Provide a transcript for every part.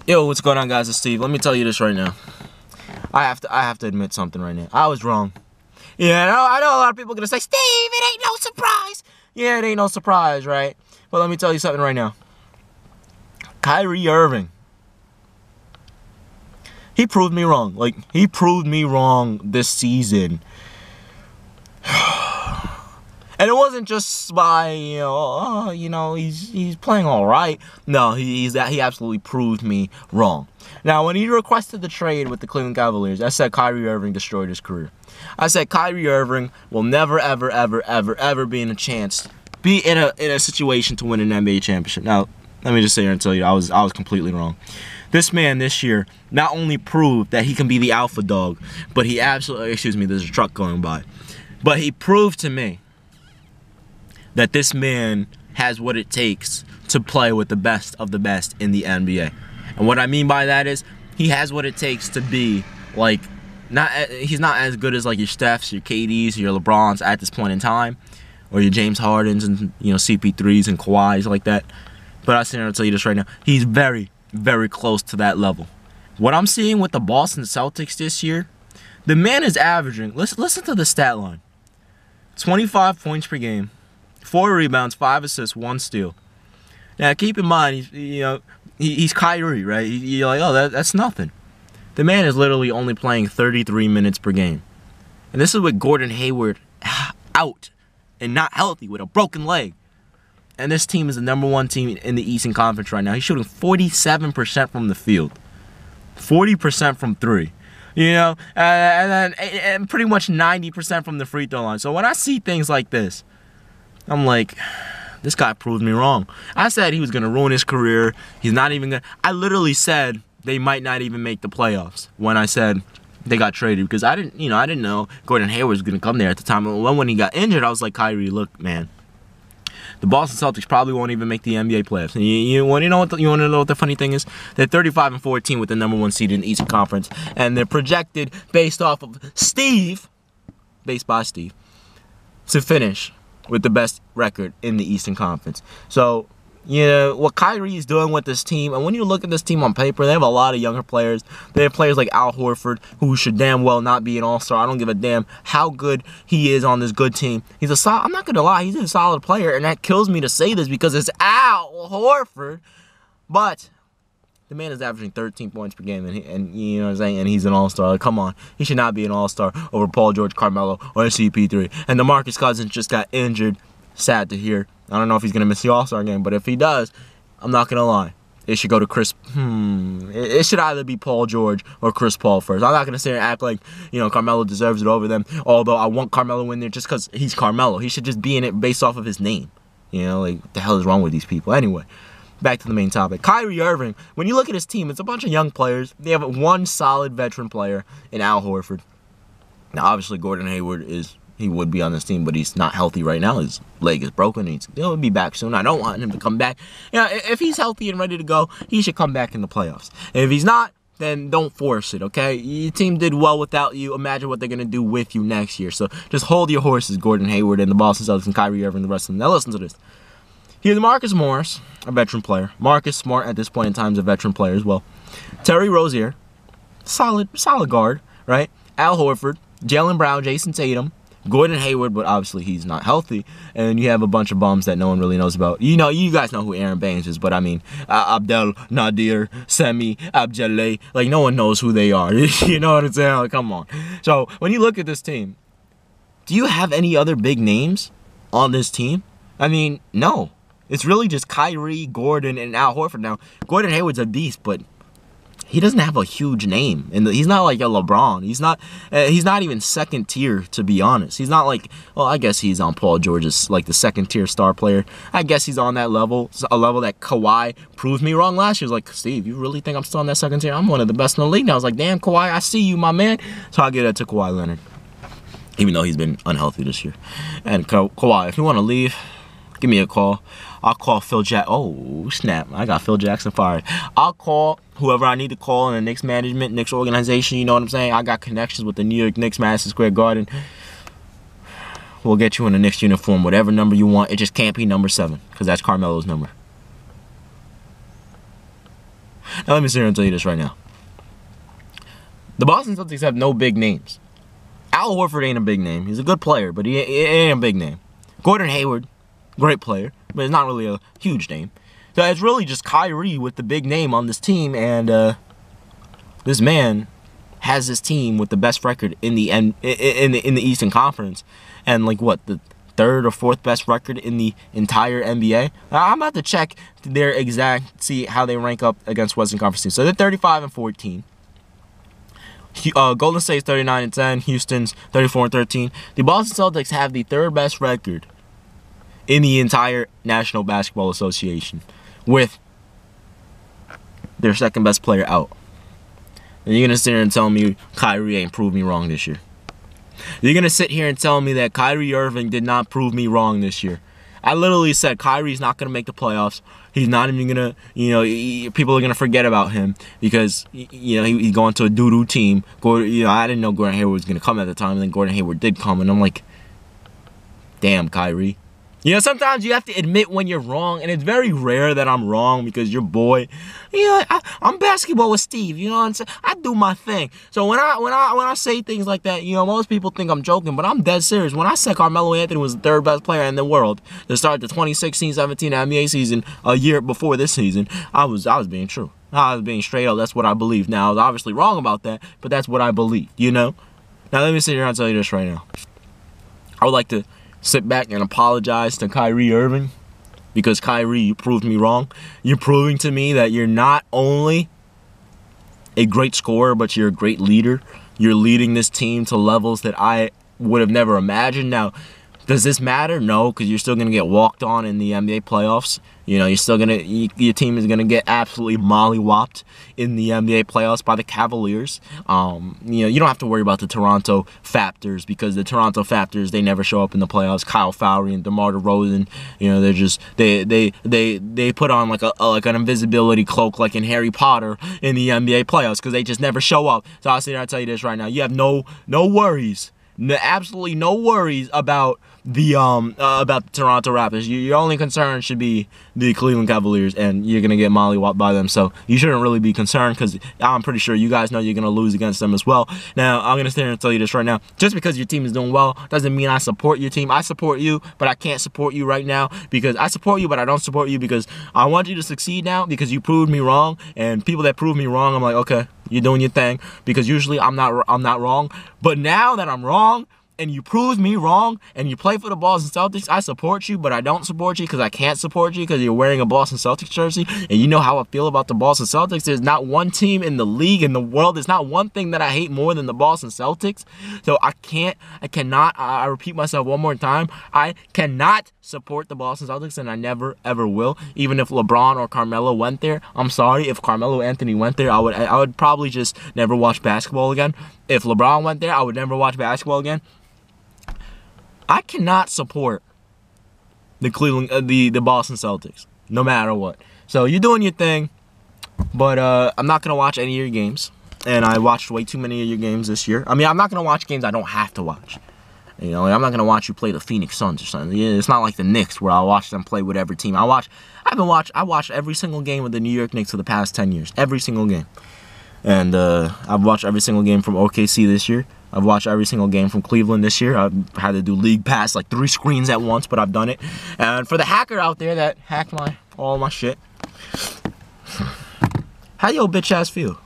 Yo, what's going on, guys? It's Steve. Let me tell you this right now. I have to admit something right now. I was wrong. Yeah, I know a lot of people are gonna say, Steve, it ain't no surprise. Yeah, it ain't no surprise, right? But let me tell you something right now. Kyrie Irving. He proved me wrong. Like, he proved me wrong this season. And it wasn't just by, he's playing all right. No, he absolutely proved me wrong. Now, when he requested the trade with the Cleveland Cavaliers, I said Kyrie Irving destroyed his career. I said Kyrie Irving will never, ever, ever, ever, ever be in a situation to win an NBA championship. Now, let me just sit here and tell you, I was completely wrong. This man this year not only proved that he can be the alpha dog, but he absolutely, there's a truck going by. But he proved to me that this man has what it takes to play with the best of the best in the NBA. And what I mean by that is, he has what it takes to be, like, he's not as good as, like, your Stephs, your KDs, your LeBrons at this point in time, or your James Hardens and, CP3s and Kawhis like that. But I'll sit here and tell you this right now. He's very, very close to that level. What I'm seeing with the Boston Celtics this year, the man is averaging, listen to the stat line, 25 points per game, 4 rebounds, 5 assists, 1 steal. Now, keep in mind, he's Kyrie, right? You're like, oh, that's nothing. The man is literally only playing 33 minutes per game. And this is with Gordon Hayward out and not healthy with a broken leg. And this team is the #1 team in the Eastern Conference right now. He's shooting 47% from the field, 40% from 3. And pretty much 90% from the free throw line. So when I see things like this, I'm like, this guy proved me wrong. I said he was going to ruin his career. He's not even going to. I literally said they might not even make the playoffs when I said they got traded, because I didn't know Gordon Hayward was going to come there at the time. When he got injured, I was like, Kyrie, look, man, the Boston Celtics probably won't even make the NBA playoffs. And you want to know what the funny thing is? They're 35-14 with the #1 seed in the Eastern Conference, and they're projected based by Steve, to finish with the best record in the Eastern Conference. So, what Kyrie is doing with this team, and when you look at this team on paper, they have a lot of younger players. They have players like Al Horford, who should damn well not be an all-star. I don't give a damn how good he is on this good team. I'm not going to lie, he's a solid player, and that kills me to say this because it's Al Horford. But the man is averaging 13 points per game, and you know what I'm saying, and he's an all-star. Like, come on. He should not be an all-star over Paul George, Carmelo, or CP3. And DeMarcus Cousins just got injured. Sad to hear. I don't know if he's going to miss the all-star game, but if he does, I'm not going to lie. It should go to Chris. It should either be Paul George or Chris Paul first. I'm not going to sit here and act like, Carmelo deserves it over them, although I want Carmelo in there just because he's Carmelo. He should just be in it based off of his name. Like, what the hell is wrong with these people? Anyway, back to the main topic. Kyrie Irving, when you look at his team, it's a bunch of young players. They have one solid veteran player in Al Horford. Now, obviously, Gordon Hayward he would be on this team, but he's not healthy right now. His leg is broken. He'll be back soon. I don't want him to come back. If he's healthy and ready to go, he should come back in the playoffs. And if he's not, then don't force it, okay? Your team did well without you. Imagine what they're going to do with you next year. So just hold your horses, Gordon Hayward and the Boston Celtics and Kyrie Irving and the rest of them. Now listen to this. Here's Marcus Morris, a veteran player. Marcus Smart at this point in time is a veteran player as well. Terry Rozier, solid guard, right? Al Horford, Jaylen Brown, Jason Tatum, Gordon Hayward, but obviously he's not healthy. And you have a bunch of bums that no one really knows about. You guys know who Aaron Baines is, but I mean, Abdel Nadir, Semi, Abdjalay, like, no one knows who they are. You know what I'm saying? Like, come on. So when you look at this team, do you have any other big names on this team? I mean, no. It's really just Kyrie, Gordon, and Al Horford. Now, Gordon Hayward's a beast, but he doesn't have a huge name, and he's not like a LeBron. He's not even second tier, to be honest. He's not like, well, I guess he's on Paul George's, like, the second tier star player. I guess he's on that level, a level that Kawhi proved me wrong last year. He was like, Steve, you really think I'm still on that second tier? I'm one of the best in the league. And I was like, damn, Kawhi, I see you, my man. So I give that to Kawhi Leonard, even though he's been unhealthy this year. And Kawhi, if you want to leave, give me a call. I'll call Phil Jackson. Oh, snap. I got Phil Jackson fired. I'll call whoever I need to call in the Knicks management, Knicks organization. You know what I'm saying? I got connections with the New York Knicks, Madison Square Garden. We'll get you in the Knicks uniform, whatever number you want. It just can't be number 7, because that's Carmelo's number. Now let me sit here and tell you this right now. The Boston Celtics have no big names. Al Horford ain't a big name. He's a good player, but he ain't a big name. Gordon Hayward, great player, but it's not really a huge name. So it's really just Kyrie with the big name on this team, and this man has this team with the best record in the Eastern Conference, and like what, the third or fourth best record in the entire NBA. I'm about to check their exact, see how they rank up against Western Conference teams. So they're 35-14. Golden State's 39-10. Houston's 34-13. The Boston Celtics have the third best record in the entire National Basketball Association, with their second best player out. And you're gonna sit here and tell me Kyrie ain't proved me wrong this year. You're gonna sit here and tell me that Kyrie Irving did not prove me wrong this year. I literally said Kyrie's not gonna make the playoffs. He's not even gonna, people are gonna forget about him because he's going to a doo-doo team. I didn't know Gordon Hayward was gonna come at the time, and then Gordon Hayward did come, and I'm like, damn, Kyrie. Sometimes you have to admit when you're wrong, and it's very rare that I'm wrong because your boy, I'm basketball with Steve. You know what I'm saying? I do my thing. So when I say things like that, most people think I'm joking, but I'm dead serious. When I said Carmelo Anthony was the third best player in the world to start the 2016-17 NBA season a year before this season, I was being true. I was being straight up. That's what I believe. Now I was obviously wrong about that, but that's what I believe. Now let me sit here and tell you this right now. I would like to sit back and apologize to Kyrie Irving, because Kyrie, you proved me wrong. You're proving to me that you're not only a great scorer, but you're a great leader. You're leading this team to levels that I would have never imagined. Now, does this matter? No, because you're still going to get walked on in the NBA playoffs. You're still going to, your team is going to get absolutely mollywopped in the NBA playoffs by the Cavaliers. You don't have to worry about the Toronto Raptors, because the Toronto Raptors, they never show up in the playoffs. Kyle Lowry and DeMar DeRozan, they're just, they put on like an invisibility cloak like in Harry Potter in the NBA playoffs, because they just never show up. So I'll sit there and tell you this right now. You have no worries. Absolutely no worries about the Toronto Raptors. Your only concern should be the Cleveland Cavaliers, and you're gonna get mollywopped by them. So you shouldn't really be concerned, because I'm pretty sure you guys know you're gonna lose against them as well. Now I'm gonna stand here and tell you this right now. Just because your team is doing well doesn't mean I support your team. I support you, but I can't support you right now, because I support you, but I don't support you because I want you to succeed now, because you proved me wrong. And people that prove me wrong, I'm like, okay, you're doing your thing, because usually I'm not wrong. But now that I'm wrong, and you proved me wrong, and you play for the Boston Celtics, I support you, but I don't support you because I can't support you because you're wearing a Boston Celtics jersey. And you know how I feel about the Boston Celtics. There's not one team in the league, in the world, there's not one thing that I hate more than the Boston Celtics. So I repeat myself one more time, I cannot support the Boston Celtics, and I never, ever will. Even if LeBron or Carmelo went there, I'm sorry, if Carmelo Anthony went there, I would probably just never watch basketball again. If LeBron went there, I would never watch basketball again. I cannot support the Boston Celtics, no matter what. So you're doing your thing, but I'm not gonna watch any of your games, and I watched way too many of your games this year. I mean, I'm not gonna watch games I don't have to watch. I'm not gonna watch you play the Phoenix Suns or something. It's not like the Knicks where I watch them play with every team. I watched every single game of the New York Knicks for the past 10 years, every single game, and I've watched every single game from OKC this year. I've watched every single game from Cleveland this year. I've had to do League Pass like 3 screens at once, but I've done it. And for the hacker out there that hacked all my shit, how your bitch ass feel?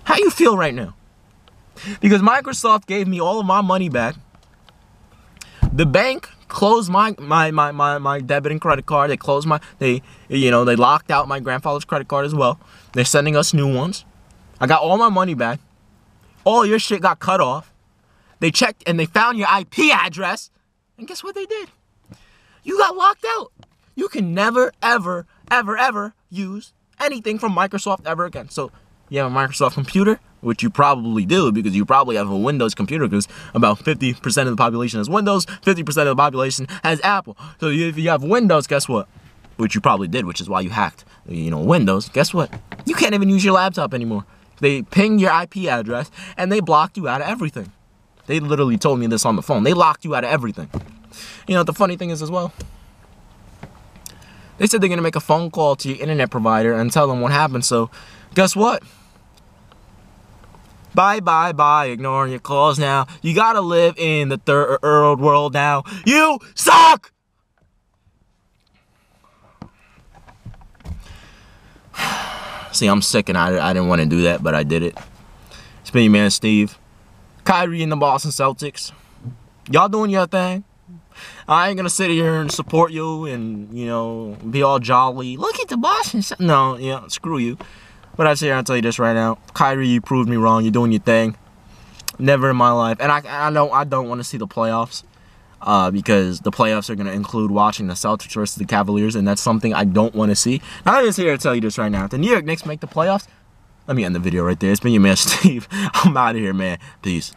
How you feel right now? Because Microsoft gave me all of my money back. The bank closed my debit and credit card. They closed they locked out my grandfather's credit card as well. They're sending us new ones. I got all my money back. All your shit got cut off. They checked and they found your IP address. And guess what they did? You got locked out. You can never, ever, ever, ever use anything from Microsoft ever again. So you have a Microsoft computer, which you probably do because you probably have a Windows computer, because about 50% of the population has Windows, 50% of the population has Apple. So if you have Windows, guess what? Which you probably did, which is why you hacked, Windows. Guess what? You can't even use your laptop anymore. They pinged your IP address, and they blocked you out of everything. They literally told me this on the phone. They locked you out of everything. The funny thing is as well, They said they're going to make a phone call to your internet provider and tell them what happened. So, guess what? Bye, bye, bye. Ignoring your calls now. You got to live in the third world now. You suck! See, I'm sick and I didn't want to do that, but I did it. It's been your man, Steve. Kyrie and the Boston Celtics. Y'all doing your thing. I ain't going to sit here and support you and, you know, be all jolly. Look at the Boston. No, yeah, screw you. But I sit here and tell you this right now. Kyrie, you proved me wrong. You're doing your thing. Never in my life. And I don't want to see the playoffs. Because the playoffs are going to include watching the Celtics versus the Cavaliers, and that's something I don't want to see. Now, I'm just here to tell you this right now. If the New York Knicks make the playoffs, let me end the video right there. It's been your man, Steve. I'm out of here, man. Peace.